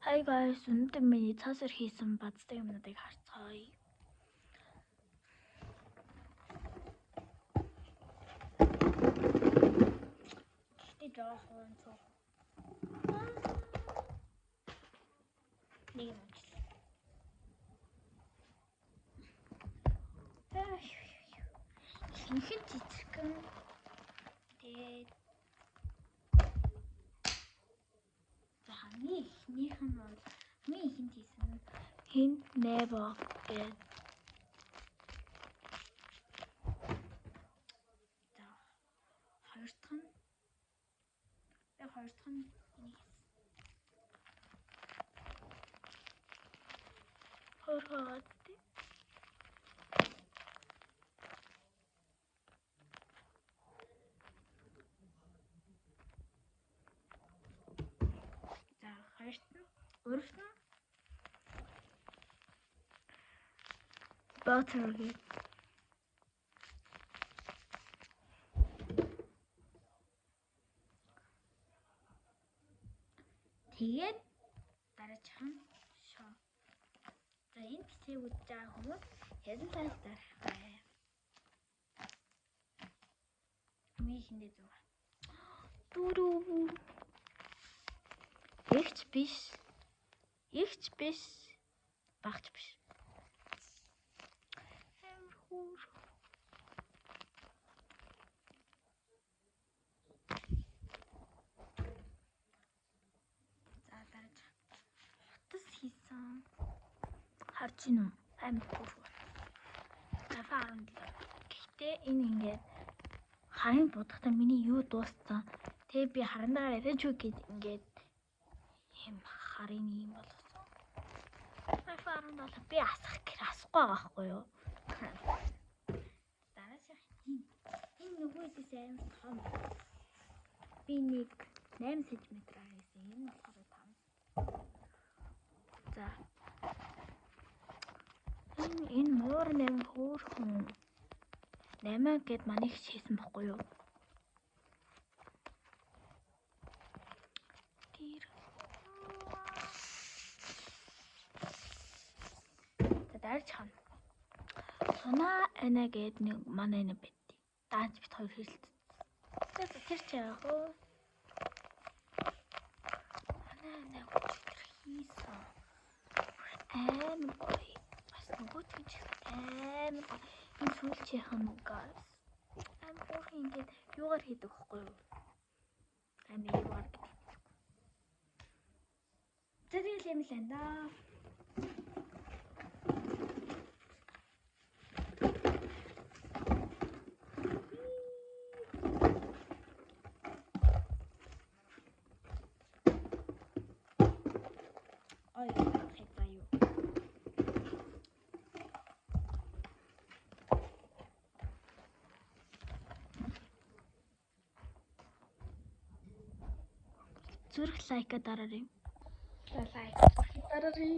Hi guys, өнөөдөр миний цаасар хийсэн бацтай юмнуудыг харцгаая. Гэхдээ жоохон цог. Нэг юм. Хинхэн цэцгэн. Тэгээд хамгийн ихнийх нь бол хамгийн ихэнд хийсэн хин never get. За хоёр дахь нь энийг хөргөөд өөрт нь butter гээ. Тэгээд дараачих нь шоо. За энэ бичгийг үзэж байгаа хүмүүс ядан цаас дарах бай. Ми хиндэ зүг. Дуруу. Ихч биш. Багч биш. Хэмхүүр. За дараач. Хотос хийсэн. Харж гин үү? Хэмхүүр. Афаарн. Гэхдээ энэ ингээд харин бодохдоо миний юу дууссан. Тэгээ би харандагаар яриач үг гэд ингээд юм харын юм болсон. Афаарн бол би асах гэр асахгүй байгаа хгүй юу? Дараачих энэ нөгөөдөөс амар том. Би нэг 8 см гэсэн энэ болохоор 5. За. Энэ муур нэм хөөрхөн 8 гэд манай их хийсэн баггүй юу? Дарж хана. Сунаа ана гэд нэг манай нэг байт. Даанч бит хоёр хэлсэн. Тэр ч яах вэ? Ана хийсэн. Гоё. Бас нөгөө ч энэ сүүлчийнхэн guys. Бүр ингэж юугаар хийдэг вэ? Юугаар. Тэгэл юм л энэ. Зүрх лайка дараарай. Лайк дараарай.